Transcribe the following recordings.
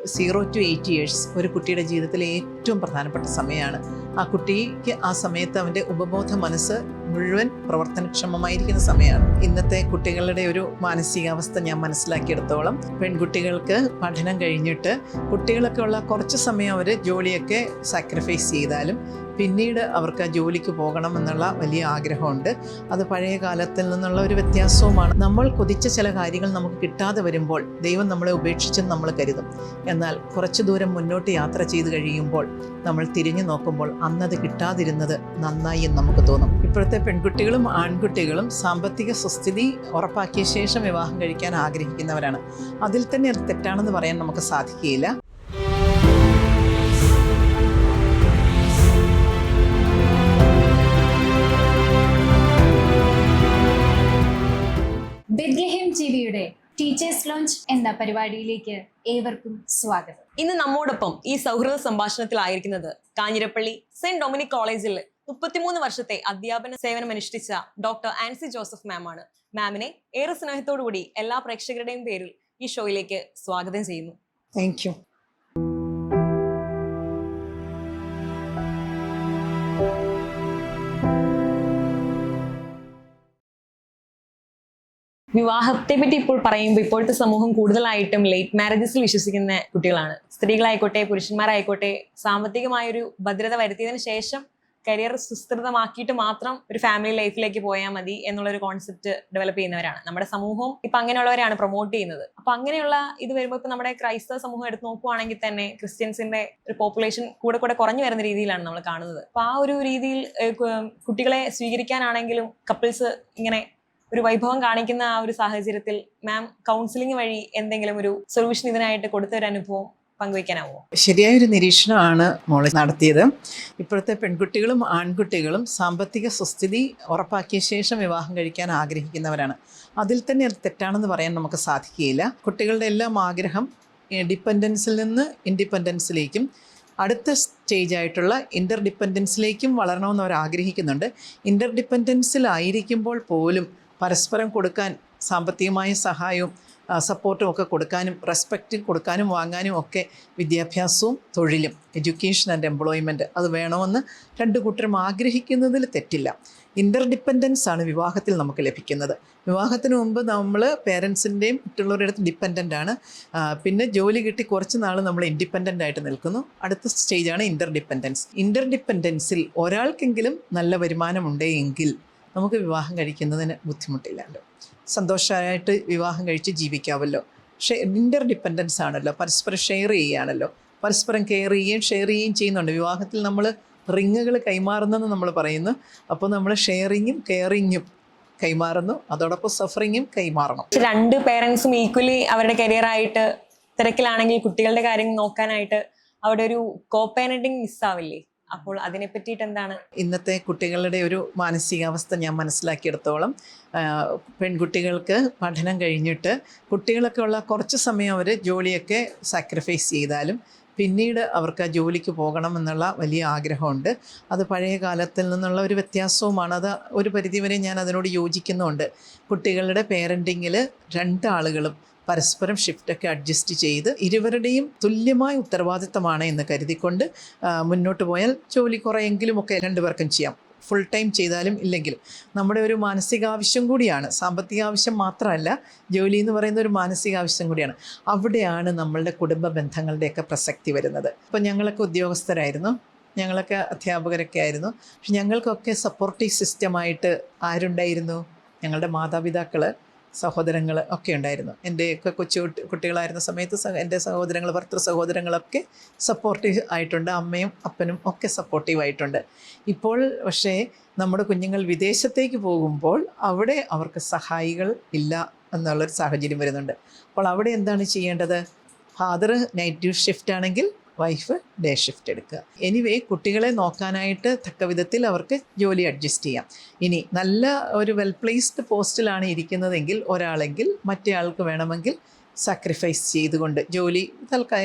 0 to 8 years ഒരു കുട്ടിയുടെ ജീവിതത്തിലെ ഏറ്റവും പ്രധാനപ്പെട്ട സമയമാണ്. ആ കുട്ടിക്ക് ആ സമയത്ത് അവൻ്റെ ഉപബോധ മനസ്സ് മുഴുവൻ പ്രവർത്തനക്ഷമമായിരിക്കുന്ന സമയമാണ്. ഇന്നത്തെ കുട്ടികളുടെ ഒരു മാനസികാവസ്ഥ ഞാൻ മനസ്സിലാക്കിയെടുത്തോളം പെൺകുട്ടികൾക്ക് പഠനം കഴിഞ്ഞിട്ട് കുട്ടികളൊക്കെ ഉള്ള കുറച്ച് സമയം അവർ ജോലിയൊക്കെ സാക്രിഫൈസ് ചെയ്താലും പിന്നീട് അവർക്ക് ആ ജോലിക്ക് പോകണം എന്നുള്ള വലിയ ആഗ്രഹമുണ്ട്. അത് പഴയ കാലത്തിൽ നിന്നുള്ള ഒരു വ്യത്യാസവുമാണ്. നമ്മൾ കൊതിച്ച ചില കാര്യങ്ങൾ നമുക്ക് കിട്ടാതെ വരുമ്പോൾ ദൈവം നമ്മളെ ഉപേക്ഷിച്ചെന്ന് നമ്മൾ കരുതും. എന്നാൽ കുറച്ച് ദൂരം മുന്നോട്ട് യാത്ര ചെയ്ത് കഴിയുമ്പോൾ നമ്മൾ തിരിഞ്ഞു നോക്കുമ്പോൾ അന്നത് കിട്ടാതിരുന്നത് നന്നായി എന്ന് നമുക്ക് തോന്നും. ഇപ്പോഴത്തെ പെൺകുട്ടികളും ആൺകുട്ടികളും സാമ്പത്തിക സുസ്ഥിതി ഉറപ്പാക്കിയ ശേഷം വിവാഹം കഴിക്കാൻ ആഗ്രഹിക്കുന്നവരാണ്. അതിൽ തന്നെ അത് തെറ്റാണെന്ന് പറയാൻ നമുക്ക് സാധിക്കുകയില്ല. ബെത്ലഹേം ടിവിയുടെ ടീച്ചേഴ്സ് ലോഞ്ച് എന്ന പരിപാടിയിലേക്ക് ഏവർക്കും സ്വാഗതം. ഇന്ന് നമ്മോടൊപ്പം ഈ സൗഹൃദ സംഭാഷണത്തിലായിരിക്കുന്നത് കാഞ്ഞിരപ്പള്ളി സെന്റ് ഡൊമിനിക് കോളേജിൽ 33 വർഷത്തെ അധ്യാപന സേവനം അനുഷ്ഠിച്ച ഡോക്ടർ ആൻസി ജോസഫ് മാം ആണ്. മാമിനെ ഏറെ സ്നേഹത്തോടു കൂടി എല്ലാ പ്രേക്ഷകരുടെയും പേരിൽ ഈ ഷോയിലേക്ക് സ്വാഗതം ചെയ്യുന്നു. Thank you. വിവാഹത്തെ പറ്റി ഇപ്പോൾ പറയുമ്പോൾ ഇപ്പോഴത്തെ സമൂഹം കൂടുതലായിട്ടും ലേറ്റ് മാരേജസിൽ വിശ്വസിക്കുന്ന കുട്ടികളാണ്. സ്ത്രീകളായിക്കോട്ടെ പുരുഷന്മാരായിക്കോട്ടെ സാമ്പത്തികമായൊരു ഭദ്രത വരുത്തിയതിനു ശേഷം കരിയർ സുസ്ഥിരമാക്കിയിട്ട് മാത്രം ഒരു ഫാമിലി ലൈഫിലേക്ക് പോയാൽ മതി എന്നുള്ളൊരു കോൺസെപ്റ്റ് ഡെവലപ്പ് ചെയ്യുന്നവരാണ് നമ്മുടെ സമൂഹം. ഇപ്പൊ അങ്ങനെയുള്ളവരാണ് പ്രൊമോട്ട് ചെയ്യുന്നത്. അപ്പൊ അങ്ങനെയുള്ള ഇത് വരുമ്പോൾ ഇപ്പൊ നമ്മുടെ ക്രൈസ്തവ സമൂഹം എടുത്ത് നോക്കുവാണെങ്കിൽ തന്നെ ക്രിസ്ത്യൻസിന്റെ ഒരു പോപ്പുലേഷൻ കൂടെ കുറഞ്ഞു വരുന്ന രീതിയിലാണ് നമ്മൾ കാണുന്നത്. അപ്പൊ ആ ഒരു രീതിയിൽ കുട്ടികളെ സ്വീകരിക്കാനാണെങ്കിലും കപ്പിൾസ് ഇങ്ങനെ ഒരു വൈഭവം കാണിക്കുന്ന ആ ഒരു സാഹചര്യത്തിൽ മാം കൗൺസിലിംഗ് വഴി എന്തെങ്കിലും ഒരു സൊല്യൂഷൻ ഇതിനായിട്ട് കൊടുത്ത ഒരു അനുഭവം പങ്കുവയ്ക്കാനാവോ? ശരിയായൊരു നിരീക്ഷണമാണ് മോളെ നടത്തിയത്. ഇപ്പോഴത്തെ പെൺകുട്ടികളും ആൺകുട്ടികളും സാമ്പത്തിക സുസ്ഥിതി ഉറപ്പാക്കിയ ശേഷം വിവാഹം കഴിക്കാൻ ആഗ്രഹിക്കുന്നവരാണ്. അതിൽ തന്നെ അത് തെറ്റാണെന്ന് പറയാൻ നമുക്ക് സാധിക്കുകയില്ല. കുട്ടികളുടെ എല്ലാം ആഗ്രഹം ഡിപ്പെൻഡൻസിൽ നിന്ന് ഇൻഡിപെൻഡൻസിലേക്കും അടുത്ത സ്റ്റേജായിട്ടുള്ള ഇൻ്റർ ഡിപ്പെൻഡൻസിലേക്കും വളരണമെന്ന് അവർ ആഗ്രഹിക്കുന്നുണ്ട്. ഇൻ്റർ ഡിപ്പെൻഡൻസിലായിരിക്കുമ്പോൾ പോലും പരസ്പരം കൊടുക്കാൻ സാമ്പത്തികമായ സഹായവും സപ്പോർട്ടും ഒക്കെ കൊടുക്കാനും റെസ്പെക്റ്റ് കൊടുക്കാനും വാങ്ങാനും ഒക്കെ വിദ്യാഭ്യാസവും തൊഴിലും എഡ്യൂക്കേഷൻ ആൻഡ് എംപ്ലോയ്മെൻറ്റ് അത് വേണമെന്ന് രണ്ട് കൂട്ടരും ആഗ്രഹിക്കുന്നതിൽ തെറ്റില്ല. ഇൻ്റർ ഡിപ്പെൻഡൻസ് ആണ് വിവാഹത്തിൽ നമുക്ക് ലഭിക്കുന്നത്. വിവാഹത്തിന് മുമ്പ് നമ്മൾ പേരൻസിൻ്റെയും മറ്റുള്ളവരുടെ അടുത്ത് ഡിപ്പെൻഡൻ്റ് ആണ്. പിന്നെ ജോലി കിട്ടി കുറച്ച് നാൾ നമ്മൾ ഇൻഡിപെൻഡൻ്റ് ആയിട്ട് നിൽക്കുന്നു. അടുത്ത സ്റ്റേജാണ് ഇൻ്റർ ഡിപ്പെൻഡൻസ്. ഇൻ്റർ ഡിപ്പെൻഡൻസിൽ ഒരാൾക്കെങ്കിലും നല്ല വരുമാനമുണ്ടെങ്കിൽ നമുക്ക് വിവാഹം കഴിക്കുന്നതിന് ബുദ്ധിമുട്ടില്ലല്ലോ, സന്തോഷമായിട്ട് വിവാഹം കഴിച്ച് ജീവിക്കാമല്ലോ. ഇൻ്റർ ഡിപ്പെൻഡൻസ് ആണല്ലോ, പരസ്പരം ഷെയർ ചെയ്യുകയാണല്ലോ, പരസ്പരം കെയർ ചെയ്യുകയും ഷെയർ ചെയ്യുകയും ചെയ്യുന്നുണ്ട്. വിവാഹത്തിൽ നമ്മൾ റിങ്ങുകൾ കൈമാറുന്നെന്ന് നമ്മൾ പറയുന്നു. അപ്പോൾ നമ്മൾ ഷെയറിങ്ങും കെയറിങ്ങും കൈമാറുന്നു, അതോടൊപ്പം സഫറിങ്ങും കൈമാറണം. രണ്ട് പേരൻസും ഈക്വലി അവരുടെ കരിയറായിട്ട് തിരക്കിലാണെങ്കിൽ കുട്ടികളുടെ കാര്യം നോക്കാനായിട്ട് അവിടെ ഒരു കോ പാരന്റിങ് മിസ്സാവില്ലേ? അപ്പോൾ അതിനെ പറ്റിയിട്ട് എന്താണ്? ഇന്നത്തെ കുട്ടികളുടെ ഒരു മാനസികാവസ്ഥ ഞാൻ മനസ്സിലാക്കിയെടുത്തോളം പെൺകുട്ടികൾക്ക് പഠനം കഴിഞ്ഞിട്ട് കുട്ടികളൊക്കെ ഉള്ള കുറച്ച് സമയം അവർ ജോലിയൊക്കെ സാക്രിഫൈസ് ചെയ്താലും പിന്നീട് അവർക്ക് ആ ജോലിക്ക് പോകണം എന്നുള്ള വലിയ ആഗ്രഹമുണ്ട്. അത് പഴയ കാലത്തിൽ നിന്നുള്ള ഒരു വ്യത്യാസവുമാണ്. അത് ഒരു പരിധിവരെ ഞാൻ അതിനോട് യോജിക്കുന്നുമുണ്ട്. കുട്ടികളുടെ പേരൻറ്റിങ്ങിൽ രണ്ടാളുകളും പരസ്പരം ഷിഫ്റ്റൊക്കെ അഡ്ജസ്റ്റ് ചെയ്ത് ഇരുവരുടെയും തുല്യമായ ഉത്തരവാദിത്തമാണ് എന്ന് കരുതിക്കൊണ്ട് മുന്നോട്ട് പോയാൽ ജോലി കുറെയെങ്കിലുമൊക്കെ രണ്ടുപേർക്കും ചെയ്യാം. ഫുൾ ടൈം ചെയ്താലും ഇല്ലെങ്കിലും നമ്മുടെ ഒരു മാനസികാവശ്യം കൂടിയാണ്. സാമ്പത്തിക ആവശ്യം മാത്രമല്ല, ജോലി എന്ന് പറയുന്ന ഒരു മാനസികാവശ്യം കൂടിയാണ്. അവിടെയാണ് നമ്മളുടെ കുടുംബ ബന്ധങ്ങളുടെയൊക്കെ പ്രസക്തി വരുന്നത്. ഇപ്പം ഞങ്ങളൊക്കെ ഉദ്യോഗസ്ഥരായിരുന്നു, ഞങ്ങളൊക്കെ അധ്യാപകരൊക്കെ ആയിരുന്നു. പക്ഷെ ഞങ്ങൾക്കൊക്കെ സപ്പോർട്ടീവ് സിസ്റ്റമായിട്ട് ആരുണ്ടായിരുന്നു? ഞങ്ങളുടെ മാതാപിതാക്കൾ, സഹോദരങ്ങൾ ഒക്കെ ഉണ്ടായിരുന്നു. എൻ്റെയൊക്കെ കുട്ടികളായിരുന്ന സമയത്ത് എൻ്റെ സഹോദരങ്ങൾ, ഭർത്തൃ സഹോദരങ്ങളൊക്കെ സപ്പോർട്ടീവ് ആയിട്ടുണ്ട്. അമ്മയും അപ്പനും ഒക്കെ സപ്പോർട്ടീവായിട്ടുണ്ട്. ഇപ്പോൾ പക്ഷേ നമ്മുടെ കുഞ്ഞുങ്ങൾ വിദേശത്തേക്ക് പോകുമ്പോൾ അവിടെ അവർക്ക് സഹായികൾ ഇല്ല എന്നുള്ളൊരു സാഹചര്യം വരുന്നുണ്ട്. അപ്പോൾ അവിടെ എന്താണ് ചെയ്യേണ്ടത്? ഫാദർ നൈറ്റ് ഡ്യൂട്ടി ഷിഫ്റ്റ് ആണെങ്കിൽ വൈഫ് ഡേ ഷിഫ്റ്റ് എടുക്കുക. എനിവേ കുട്ടികളെ നോക്കാനായിട്ട് തക്ക വിധത്തിൽ അവർക്ക് ജോലി അഡ്ജസ്റ്റ് ചെയ്യാം. ഇനി നല്ല ഒരു വെൽ പ്ലേസ്ഡ് പോസ്റ്റിലാണ് ഇരിക്കുന്നതെങ്കിൽ ഒരാളെങ്കിൽ മറ്റേ ആൾക്ക് വേണമെങ്കിൽ സാക്രിഫൈസ് ചെയ്തുകൊണ്ട് ജോലി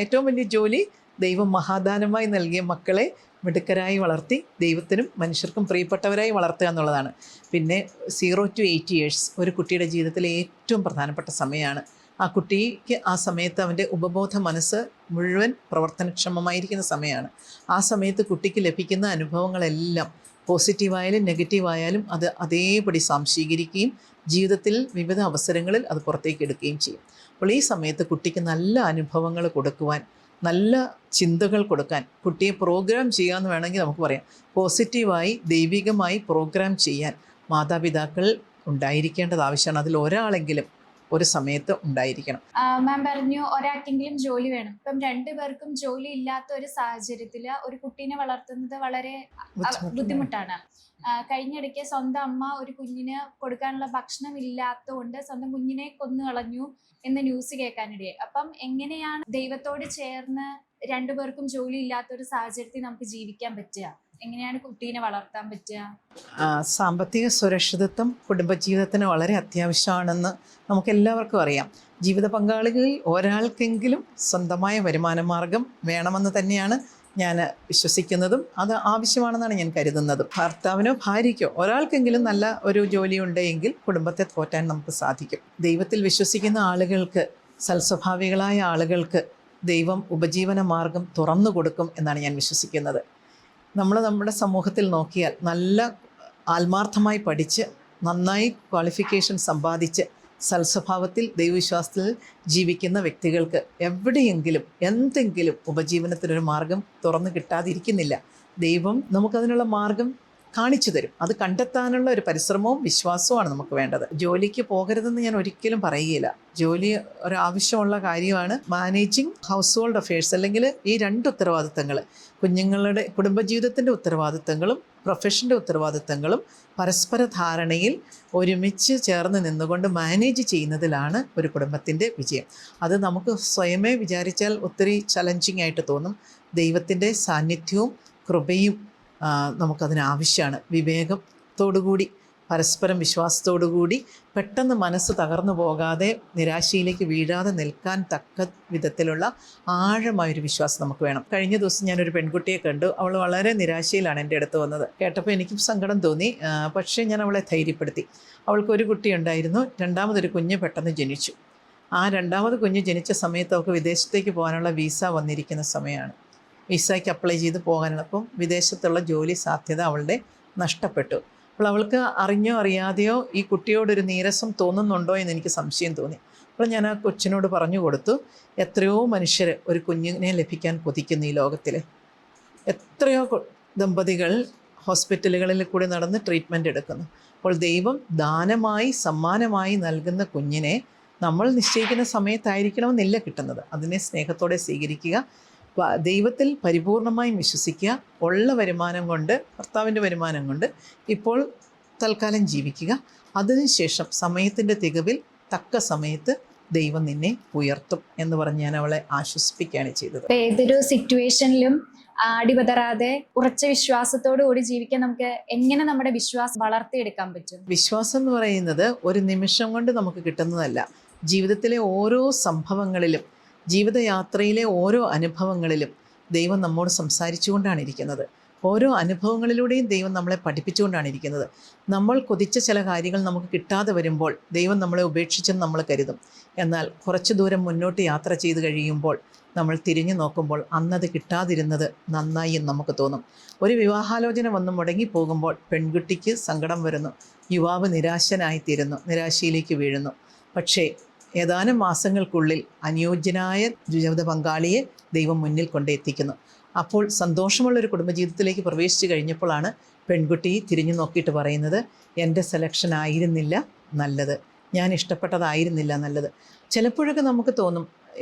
ഏറ്റവും വലിയ ജോലി ദൈവം മഹാദാനമായി നൽകിയ മക്കളെ മിടുക്കരായി വളർത്തി ദൈവത്തിനും മനുഷ്യർക്കും പ്രിയപ്പെട്ടവരായി വളർത്തുക എന്നുള്ളതാണ്. പിന്നെ 0 to 8 ഇയേഴ്സ് ഒരു കുട്ടിയുടെ ജീവിതത്തിലെ ഏറ്റവും പ്രധാനപ്പെട്ട സമയമാണ്. ആ കുട്ടിക്ക് ആ സമയത്ത് അവൻ്റെ ഉപബോധ മനസ്സ് മുഴുവൻ പ്രവർത്തനക്ഷമമായിരിക്കുന്ന സമയമാണ്. ആ സമയത്ത് കുട്ടിക്ക് ലഭിക്കുന്ന അനുഭവങ്ങളെല്ലാം പോസിറ്റീവായാലും നെഗറ്റീവായാലും അത് അതേപടി സ്വാംശീകരിക്കുകയും ജീവിതത്തിൽ വിവിധ അവസരങ്ങളിൽ അത് പുറത്തേക്ക് എടുക്കുകയും ചെയ്യും. അപ്പോൾ ഈ സമയത്ത് കുട്ടിക്ക് നല്ല അനുഭവങ്ങൾ കൊടുക്കുവാൻ, നല്ല ചിന്തകൾ കൊടുക്കാൻ, കുട്ടിയെ പ്രോഗ്രാം ചെയ്യാമെന്ന് വേണമെങ്കിൽ നമുക്ക് പറയാം. പോസിറ്റീവായി ദൈവികമായി പ്രോഗ്രാം ചെയ്യാൻ മാതാപിതാക്കൾ ഉണ്ടായിരിക്കേണ്ടത് ആവശ്യമാണ്. അതിൽ ഒരാളെങ്കിലും ഒരു സമയത്ത് ഉണ്ടായിരിക്കണം. മാം പറഞ്ഞു ഒരാൾക്കെങ്കിലും ജോലി വേണം. ഇപ്പം രണ്ടുപേർക്കും ജോലി ഇല്ലാത്ത ഒരു സാഹചര്യത്തിൽ ഒരു കുട്ടീനെ വളർത്തുന്നത് വളരെ ബുദ്ധിമുട്ടാണ്. കഴിഞ്ഞിടയ്ക്ക് സ്വന്തം അമ്മ ഒരു കുഞ്ഞിന് കൊടുക്കാനുള്ള ഭക്ഷണം ഇല്ലാത്തതുകൊണ്ട് സ്വന്തം കുഞ്ഞിനെ കൊന്നു കളഞ്ഞു എന്ന് ന്യൂസ് കേൾക്കാനിടയായി. അപ്പം എങ്ങനെയാണ് ദൈവത്തോട് ചേർന്ന് രണ്ടുപേർക്കും ജോലി ഇല്ലാത്ത ഒരു സാഹചര്യത്തിൽ നമുക്ക് ജീവിക്കാൻ പറ്റുക? എങ്ങനെയാണ് കുട്ടീനെ വളർത്താൻ പറ്റുക? സാമ്പത്തിക സുരക്ഷിതത്വം കുടുംബജീവിതത്തിന് വളരെ അത്യാവശ്യമാണെന്ന് നമുക്കെല്ലാവർക്കും അറിയാം. ജീവിത പങ്കാളികളിൽ ഒരാൾക്കെങ്കിലും സ്വന്തമായ വരുമാന മാർഗം വേണമെന്ന് തന്നെയാണ് ഞാൻ വിശ്വസിക്കുന്നതും അത് ആവശ്യമാണെന്നാണ് ഞാൻ കരുതുന്നതും. ഭർത്താവിനോ ഭാര്യയ്ക്കോ ഒരാൾക്കെങ്കിലും നല്ല ഒരു ജോലി ഉണ്ടെങ്കിൽ കുടുംബത്തെ പോറ്റാൻ നമുക്ക് സാധിക്കും. ദൈവത്തിൽ വിശ്വസിക്കുന്ന ആളുകൾക്ക്, സൽസ്വഭാവികളായ ആളുകൾക്ക് ദൈവം ഉപജീവന മാർഗം തുറന്നു കൊടുക്കും എന്നാണ് ഞാൻ വിശ്വസിക്കുന്നത്. നമ്മുടെ സമൂഹത്തിൽ നോക്കിയാൽ നല്ല ആത്മാർത്ഥമായി പഠിച്ച് നന്നായി ക്വാളിഫിക്കേഷൻ സമ്പാദിച്ച് സൽസ്വഭാവത്തിൽ ദൈവവിശ്വാസത്തിൽ ജീവിക്കുന്ന വ്യക്തികൾക്ക് എവിടെയെങ്കിലും എന്തെങ്കിലും ഉപജീവനത്തിനൊരു മാർഗം തുറന്നു കിട്ടാതിരിക്കുന്നില്ല. ദൈവം നമുക്കതിനുള്ള മാർഗം കാണിച്ചു തരും. അത് കണ്ടെത്താനുള്ള ഒരു പരിശ്രമവും വിശ്വാസവുമാണ് നമുക്ക് വേണ്ടത്. ജോലിക്ക് പോകരുതെന്ന് ഞാൻ ഒരിക്കലും പറയുകയില്ല. ജോലി ഒരാവശ്യമുള്ള കാര്യമാണ്. മാനേജിങ് ഹൗസ് ഹോൾഡ് അഫയേഴ്സ് അല്ലെങ്കിൽ ഈ രണ്ട് ഉത്തരവാദിത്തങ്ങൾ, കുഞ്ഞുങ്ങളുടെ കുടുംബജീവിതത്തിൻ്റെ ഉത്തരവാദിത്തങ്ങളും പ്രൊഫഷൻ്റെ ഉത്തരവാദിത്തങ്ങളും പരസ്പര ധാരണയിൽ ഒരുമിച്ച് ചേർന്ന് നിന്നുകൊണ്ട് മാനേജ് ചെയ്യുന്നതിലാണ് ഒരു കുടുംബത്തിൻ്റെ വിജയം. അത് നമുക്ക് സ്വയമേ വിചാരിച്ചാൽ ഒത്തിരി ചലഞ്ചിങ് ആയിട്ട് തോന്നും. ദൈവത്തിൻ്റെ സാന്നിധ്യവും കൃപയും നമുക്കതിനാവശ്യമാണ്. വിവേകത്തോടുകൂടി പരസ്പരം വിശ്വാസത്തോടുകൂടി പെട്ടെന്ന് മനസ്സ് തകർന്നു പോകാതെ നിരാശയിലേക്ക് വീഴാതെ നിൽക്കാൻ തക്ക വിധത്തിലുള്ള ആഴമായൊരു വിശ്വാസം നമുക്ക് വേണം. കഴിഞ്ഞ ദിവസം ഞാനൊരു പെൺകുട്ടിയെ കണ്ടു. അവൾ വളരെ നിരാശയിലാണ് എൻ്റെ അടുത്ത് വന്നത്. കേട്ടപ്പോൾ എനിക്കും സങ്കടം തോന്നി. പക്ഷേ ഞാൻ അവളെ ധൈര്യപ്പെടുത്തി. അവൾക്കൊരു കുട്ടി ഉണ്ടായിരുന്നു. രണ്ടാമതൊരു കുഞ്ഞ് പെട്ടെന്ന് ജനിച്ചു. ആ രണ്ടാമത് കുഞ്ഞ് ജനിച്ച സമയത്ത് അവൾക്ക് വിദേശത്തേക്ക് പോകാനുള്ള വിസ വന്നിരിക്കുന്ന സമയമാണ്. വിസയ്ക്ക് അപ്ലൈ ചെയ്ത് പോകാനുള്ള, അപ്പം വിദേശത്തുള്ള ജോലി സാധ്യത അവളുടെ നഷ്ടപ്പെട്ടു. അപ്പോൾ അവൾക്ക് അറിഞ്ഞോ അറിയാതെയോ ഈ കുട്ടിയോടൊരു നീരസം തോന്നുന്നുണ്ടോ എന്ന് എനിക്ക് സംശയം തോന്നി. അപ്പോൾ ഞാൻ ആ കൊച്ചിനോട് പറഞ്ഞു കൊടുത്തു, എത്രയോ മനുഷ്യർ ഒരു കുഞ്ഞിനെ ലഭിക്കാൻ കൊതിക്കുന്നു ഈ ലോകത്തിൽ. എത്രയോ ദമ്പതികൾ ഹോസ്പിറ്റലുകളിൽ കൂടി നടന്ന് ട്രീറ്റ്മെൻറ്റ് എടുക്കുന്നു. അപ്പോൾ ദൈവം ദാനമായി സമ്മാനമായി നൽകുന്ന കുഞ്ഞിനെ നമ്മൾ നിശ്ചയിക്കുന്ന സമയത്തായിരിക്കണമെന്നില്ല കിട്ടുന്നത്. അതിനെ സ്നേഹത്തോടെ സ്വീകരിക്കുക, ദൈവത്തിൽ പരിപൂർണമായും വിശ്വസിക്കുക, ഉള്ള വരുമാനം കൊണ്ട്, ഭർത്താവിൻ്റെ വരുമാനം കൊണ്ട് ഇപ്പോൾ തൽക്കാലം ജീവിക്കുക. അതിനുശേഷം സമയത്തിൻ്റെ തികവിൽ തക്ക സമയത്ത് ദൈവം നിന്നെ ഉയർത്തും എന്ന് പറഞ്ഞ് ഞാൻ അവളെ ആശ്വസിപ്പിക്കുകയാണ് ചെയ്തത്. ഏതൊരു സിറ്റുവേഷനിലും അടിപതറാതെ ഉറച്ച വിശ്വാസത്തോടു കൂടി ജീവിക്കാൻ നമുക്ക് എങ്ങനെ നമ്മുടെ വിശ്വാസം വളർത്തിയെടുക്കാൻ പറ്റും? വിശ്വാസം എന്ന് പറയുന്നത് ഒരു നിമിഷം കൊണ്ട് നമുക്ക് കിട്ടുന്നതല്ല. ജീവിതത്തിലെ ഓരോ സംഭവങ്ങളിലും, ജീവിതയാത്രയിലെ ഓരോ അനുഭവങ്ങളിലും ദൈവം നമ്മോട് സംസാരിച്ചുകൊണ്ടാണ് ഇരിക്കുന്നത്. ഓരോ അനുഭവങ്ങളിലൂടെയും ദൈവം നമ്മളെ പഠിപ്പിച്ചുകൊണ്ടാണ് ഇരിക്കുന്നത്. നമ്മൾ കൊതിച്ച ചില കാര്യങ്ങൾ നമുക്ക് കിട്ടാതെ വരുമ്പോൾ ദൈവം നമ്മളെ ഉപേക്ഷിച്ചെന്ന് നമ്മൾ കരുതും. എന്നാൽ കുറച്ച് ദൂരം മുന്നോട്ട് യാത്ര ചെയ്ത് കഴിയുമ്പോൾ നമ്മൾ തിരിഞ്ഞു നോക്കുമ്പോൾ അന്നത് കിട്ടാതിരുന്നത് നന്നായി എന്ന് നമുക്ക് തോന്നും. ഒരു വിവാഹാലോചന വന്ന് മുടങ്ങിപ്പോകുമ്പോൾ പെൺകുട്ടിക്ക് സങ്കടം വരുന്നു, യുവാവ് നിരാശനായിത്തീരുന്നു, നിരാശയിലേക്ക് വീഴുന്നു. പക്ഷേ ഏതാനും മാസങ്ങൾക്കുള്ളിൽ അനുയോജ്യനായ ജീവിത പങ്കാളിയെ ദൈവം മുന്നിൽ കൊണ്ടെത്തിക്കുന്നു. അപ്പോൾ സന്തോഷമുള്ളൊരു കുടുംബജീവിതത്തിലേക്ക് പ്രവേശിച്ചു കഴിഞ്ഞപ്പോഴാണ് പെൺകുട്ടി തിരിഞ്ഞു നോക്കിയിട്ട് പറയുന്നത്, എൻ്റെ സെലക്ഷൻ ആയിരുന്നില്ല നല്ലത്, ഞാൻ ഇഷ്ടപ്പെട്ടതായിരുന്നില്ല നല്ലത്. ചിലപ്പോഴൊക്കെ നമുക്ക് തോന്നും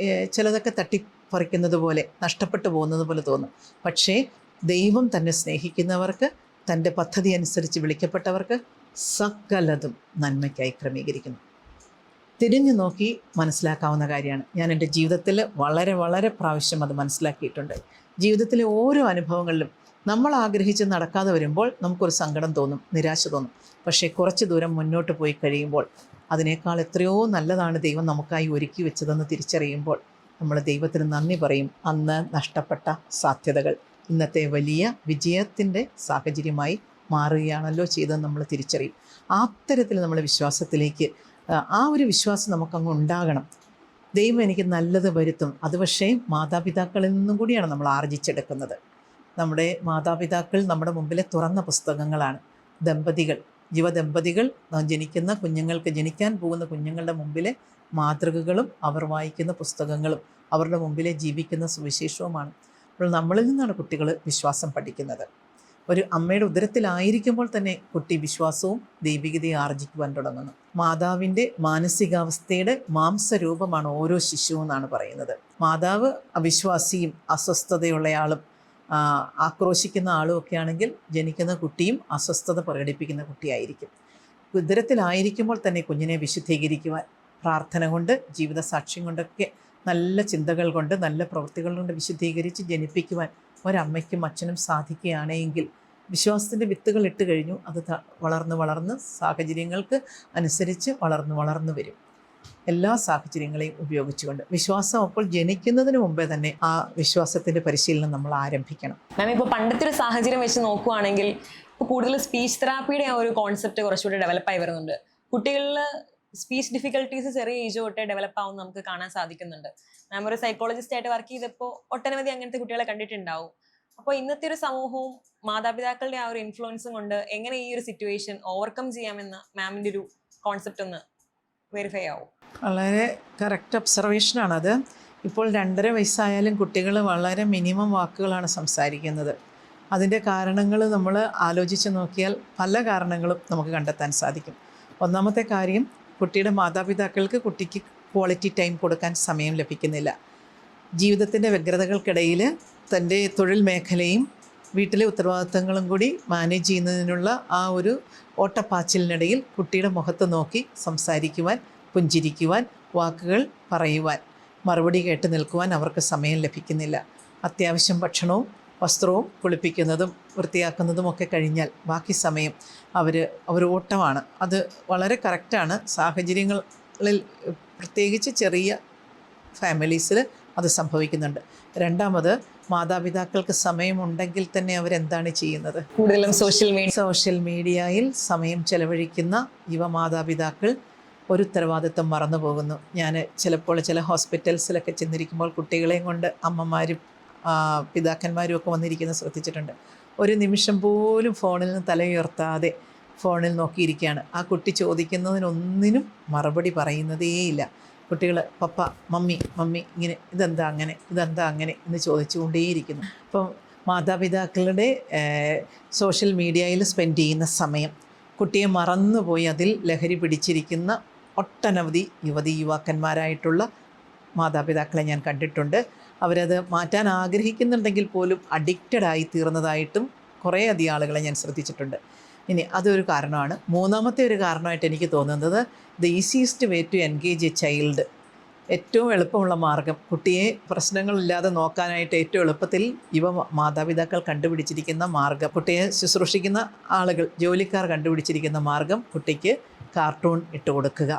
ചിലതൊക്കെ തട്ടിപ്പറിക്കുന്നത് പോലെ, നഷ്ടപ്പെട്ടു പോകുന്നത് പോലെ തോന്നും. പക്ഷേ ദൈവം തന്നെ സ്നേഹിക്കുന്നവർക്ക്, തൻ്റെ പദ്ധതി അനുസരിച്ച് വിളിക്കപ്പെട്ടവർക്ക് സകലതും നന്മയ്ക്കായി ക്രമീകരിക്കുന്നു. തിരിഞ്ഞു നോക്കി മനസ്സിലാക്കാവുന്ന കാര്യമാണ്. ഞാൻ എൻ്റെ ജീവിതത്തിൽ വളരെ വളരെ പ്രാവശ്യം അത് മനസ്സിലാക്കിയിട്ടുണ്ട്. ജീവിതത്തിലെ ഓരോ അനുഭവങ്ങളിലും നമ്മൾ ആഗ്രഹിച്ച് നടക്കാതെ വരുമ്പോൾ നമുക്കൊരു സങ്കടം തോന്നും, നിരാശ തോന്നും. പക്ഷേ കുറച്ച് ദൂരം മുന്നോട്ട് പോയി കഴിയുമ്പോൾ അതിനേക്കാൾ എത്രയോ നല്ലതാണ് ദൈവം നമുക്കായി ഒരുക്കി വെച്ചതെന്ന് തിരിച്ചറിയുമ്പോൾ നമ്മൾ ദൈവത്തിന് നന്ദി പറയും. അന്ന് നഷ്ടപ്പെട്ട സാധ്യതകൾ ഇന്നത്തെ വലിയ വിജയത്തിൻ്റെ സാഹചര്യമായി മാറുകയാണല്ലോ ചെയ്തതെന്ന് നമ്മൾ തിരിച്ചറിയും. അത്തരത്തിൽ നമ്മൾ വിശ്വാസത്തിലേക്ക്, ആ ഒരു വിശ്വാസം നമുക്കങ്ങ് ഉണ്ടാകണം. ദൈവം എനിക്ക് നല്ലത് വരുത്തും. അത് പക്ഷേ മാതാപിതാക്കളിൽ നിന്നും കൂടിയാണ് നമ്മൾ ആർജിച്ചെടുക്കുന്നത്. നമ്മുടെ മാതാപിതാക്കൾ നമ്മുടെ മുമ്പിലെ തുറന്ന പുസ്തകങ്ങളാണ്. ദമ്പതികൾ, യുവദമ്പതികൾ ജനിക്കുന്ന കുഞ്ഞുങ്ങൾക്ക്, ജനിക്കാൻ പോകുന്ന കുഞ്ഞുങ്ങളുടെ മുമ്പിലെ മാതൃകകളും അവർ വായിക്കുന്ന പുസ്തകങ്ങളും അവരുടെ മുമ്പിലെ ജീവിക്കുന്ന സുവിശേഷവുമാണ്. അപ്പോൾ നമ്മളിൽ നിന്നാണ് കുട്ടികൾ വിശ്വാസം പഠിക്കുന്നത്. ഒരു അമ്മയുടെ ഉദരത്തിലായിരിക്കുമ്പോൾ തന്നെ കുട്ടി വിശ്വാസവും ദൈവികതയും ആർജിക്കുവാൻ തുടങ്ങുന്നു. മാതാവിൻ്റെ മാനസികാവസ്ഥയുടെ മാംസരൂപമാണ് ഓരോ ശിശുവും എന്നാണ് പറയുന്നത്. മാതാവ് അവിശ്വാസിയും അസ്വസ്ഥതയുള്ളയാളും ആക്രോശിക്കുന്ന ആളും ഒക്കെ ആണെങ്കിൽ ജനിക്കുന്ന കുട്ടിയും അസ്വസ്ഥത പ്രകടിപ്പിക്കുന്ന കുട്ടിയായിരിക്കും. ഉദരത്തിലായിരിക്കുമ്പോൾ തന്നെ കുഞ്ഞിനെ വിശുദ്ധീകരിക്കുവാൻ പ്രാർത്ഥന കൊണ്ട്, ജീവിത സാക്ഷ്യം കൊണ്ടൊക്കെ, നല്ല ചിന്തകൾ കൊണ്ട്, നല്ല പ്രവൃത്തികൾ കൊണ്ട് വിശുദ്ധീകരിച്ച് ജനിപ്പിക്കുവാൻ ഒരമ്മയ്ക്കും അച്ഛനും സാധിക്കുകയാണെങ്കിൽ വിശ്വാസത്തിൻ്റെ വിത്തുകൾ ഇട്ട് കഴിഞ്ഞു. അത് വളർന്ന് സാഹചര്യങ്ങൾക്ക് അനുസരിച്ച് വളർന്നു വരും. എല്ലാ സാഹചര്യങ്ങളെയും ഉപയോഗിച്ചുകൊണ്ട് വിശ്വാസം അപ്പോൾ ജനിക്കുന്നതിന് മുമ്പേ തന്നെ ആ വിശ്വാസത്തിൻ്റെ പരിശീലനം നമ്മൾ ആരംഭിക്കണം. മാം, ഇപ്പോൾ പണ്ടത്തെ ഒരു സാഹചര്യം വെച്ച് നോക്കുകയാണെങ്കിൽ ഇപ്പോൾ കൂടുതൽ സ്പീച്ച് തെറാപ്പിയുടെ ആ ഒരു കോൺസെപ്റ്റ് കുറച്ചുകൂടി ഡെവലപ്പായി വരുന്നുണ്ട്. കുട്ടികളിൽ സ്പീച്ച് ഡിഫിക്കൽട്ടീസ് ചെറിയ ഏജ് തൊട്ടേ ഡെവലപ്പ് ആവും നമുക്ക് കാണാൻ സാധിക്കുന്നുണ്ട്. മാം ഒരു സൈക്കോളജിസ്റ്റ് ആയിട്ട് വർക്ക് ചെയ്തപ്പോൾ ഒട്ടനവധി അങ്ങനത്തെ കുട്ടികളെ കണ്ടിട്ടുണ്ടാവും. അപ്പോൾ ഇന്നത്തെ ഒരു സമൂഹവും മാതാപിതാക്കളുടെ ആ ഒരു ഇൻഫ്ലുവൻസും കൊണ്ട് എങ്ങനെ ഈ ഒരു സിറ്റുവേഷൻ ഓവർകം ചെയ്യാമെന്ന് മാമിൻ്റെ ഒരു കോൺസെപ്റ്റ് ഒന്ന് വെരിഫൈ ആവും? വളരെ കറക്റ്റ് ഒബ്സർവേഷനാണത്. ഇപ്പോൾ 2.5 വയസ്സായാലും കുട്ടികൾ വളരെ മിനിമം വാക്കുകളാണ് സംസാരിക്കുന്നത്. അതിൻ്റെ കാരണങ്ങൾ നമ്മൾ ആലോചിച്ച് നോക്കിയാൽ പല കാരണങ്ങളും നമുക്ക് കണ്ടെത്താൻ സാധിക്കും. ഒന്നാമത്തെ കാര്യം, കുട്ടിയുടെ മാതാപിതാക്കൾക്ക് കുട്ടിക്ക് ക്വാളിറ്റി ടൈം കൊടുക്കാൻ സമയം ലഭിക്കുന്നില്ല. ജീവിതത്തിൻ്റെ വ്യഗ്രതകൾക്കിടയിൽ തൻ്റെ തൊഴിൽ മേഖലയും വീട്ടിലെ ഉത്തരവാദിത്തങ്ങളും കൂടി മാനേജ് ചെയ്യുന്നതിനുള്ള ആ ഒരു ഓട്ടപ്പാച്ചിലിനിടയിൽ കുട്ടിയുടെ മുഖത്ത് നോക്കി സംസാരിക്കുവാൻ, പുഞ്ചിരിക്കുവാൻ, വാക്കുകൾ പറയുവാൻ, മറുപടി കേട്ട് നിൽക്കുവാൻ അവർക്ക് സമയം ലഭിക്കുന്നില്ല. അത്യാവശ്യം ഭക്ഷണവും വസ്ത്രവും കുളിപ്പിക്കുന്നതും വൃത്തിയാക്കുന്നതും ഒക്കെ കഴിഞ്ഞാൽ ബാക്കി സമയം അവർ ഓട്ടമാണ്. അത് വളരെ കറക്റ്റാണ്. സാഹചര്യങ്ങളിൽ പ്രത്യേകിച്ച് ചെറിയ ഫാമിലീസിൽ അത് സംഭവിക്കുന്നുണ്ട്. രണ്ടാമത്, മാതാപിതാക്കൾക്ക് സമയമുണ്ടെങ്കിൽ തന്നെ അവരെന്താണ് ചെയ്യുന്നത്? കൂടുതലും സോഷ്യൽ മീഡിയയിൽ സമയം ചെലവഴിക്കുന്ന യുവ മാതാപിതാക്കൾ ഒരു ഉത്തരവാദിത്വം മറന്നു പോകുന്നു. ഞാൻ ചിലപ്പോൾ ചില ഹോസ്പിറ്റൽസിലൊക്കെ ചെന്നിരിക്കുമ്പോൾ കുട്ടികളെയും കൊണ്ട് അമ്മമാരും പിതാക്കന്മാരും ഒക്കെ വന്നിരിക്കുന്നത് ശ്രദ്ധിച്ചിട്ടുണ്ട്. ഒരു നിമിഷം പോലും ഫോണിൽ നിന്ന് തലയുയർത്താതെ ഫോണിൽ നോക്കിയിരിക്കുകയാണ്. ആ കുട്ടി ചോദിക്കുന്നതിനൊന്നിനും മറുപടി പറയുന്നതേയില്ല. കുട്ടികൾ പപ്പ, മമ്മി ഇങ്ങനെ ഇതെന്താ അങ്ങനെ എന്ന് ചോദിച്ചുകൊണ്ടേയിരിക്കുന്നു. അപ്പം മാതാപിതാക്കളുടെ സോഷ്യൽ മീഡിയയിൽ സ്പെൻഡ് ചെയ്യുന്ന സമയം, കുട്ടിയെ മറന്നുപോയി അതിൽ ലഹരി പിടിച്ചിരിക്കുന്ന ഒട്ടനവധി യുവാക്കന്മാരായിട്ടുള്ള മാതാപിതാക്കളെ ഞാൻ കണ്ടിട്ടുണ്ട്. അവരത് മാറ്റാൻ ആഗ്രഹിക്കുന്നുണ്ടെങ്കിൽ പോലും അഡിക്റ്റഡായി തീർന്നതായിട്ടും കുറേയധികം ആളുകളെ ഞാൻ ശ്രദ്ധിച്ചിട്ടുണ്ട്. ഇനി അതൊരു കാരണമാണ്. മൂന്നാമത്തെ ഒരു കാരണമായിട്ട് എനിക്ക് തോന്നുന്നത്, the easiest way to engage a child, ഏറ്റവും എളുപ്പമുള്ള മാർഗം, കുട്ടിയെ പ്രശ്നങ്ങളില്ലാതെ നോക്കാനായിട്ട് ഏറ്റവും എളുപ്പത്തിൽ മാതാപിതാക്കൾ കണ്ടുപിടിച്ചിരിക്കുന്ന മാർഗം, കുട്ടിയെ ശുശ്രൂഷിക്കുന്ന ആളുകൾ, ജോലിക്കാർ കണ്ടുപിടിച്ചിരിക്കുന്ന മാർഗം, കുട്ടിക്ക് കാർട്ടൂൺ ഇട്ട് കൊടുക്കുക,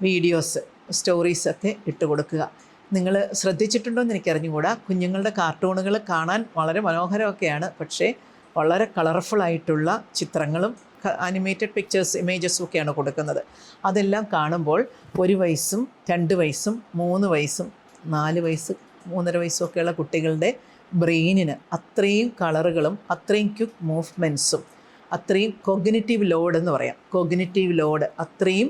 വീഡിയോസ്, സ്റ്റോറീസൊക്കെ ഇട്ട് കൊടുക്കുക. നിങ്ങൾ ശ്രദ്ധിച്ചിട്ടുണ്ടോ എന്ന് എനിക്കറിഞ്ഞുകൂടാ. കുഞ്ഞുങ്ങളുടെ കാർട്ടൂണുകൾ കാണാൻ വളരെ മനോഹരമൊക്കെയാണ്, പക്ഷേ വളരെ കളർഫുള്ളായിട്ടുള്ള ചിത്രങ്ങളും ആനിമേറ്റഡ് പിക്ചേഴ്സ്, ഇമേജസും ഒക്കെയാണ് കൊടുക്കുന്നത്. അതെല്ലാം കാണുമ്പോൾ 1 വയസ്സും 2 വയസ്സും 3 വയസ്സും 4 വയസ്സ് 3.5 വയസ്സും ഒക്കെയുള്ള കുട്ടികളുടെ ബ്രെയിനിന് അത്രയും കളറുകളും അത്രയും ക്വിക്ക് മൂവ്മെൻറ്റ്സും അത്രയും കോഗ്നിറ്റീവ് ലോഡ് എന്ന് പറയാം, കോഗ്നിറ്റീവ് ലോഡ്, അത്രയും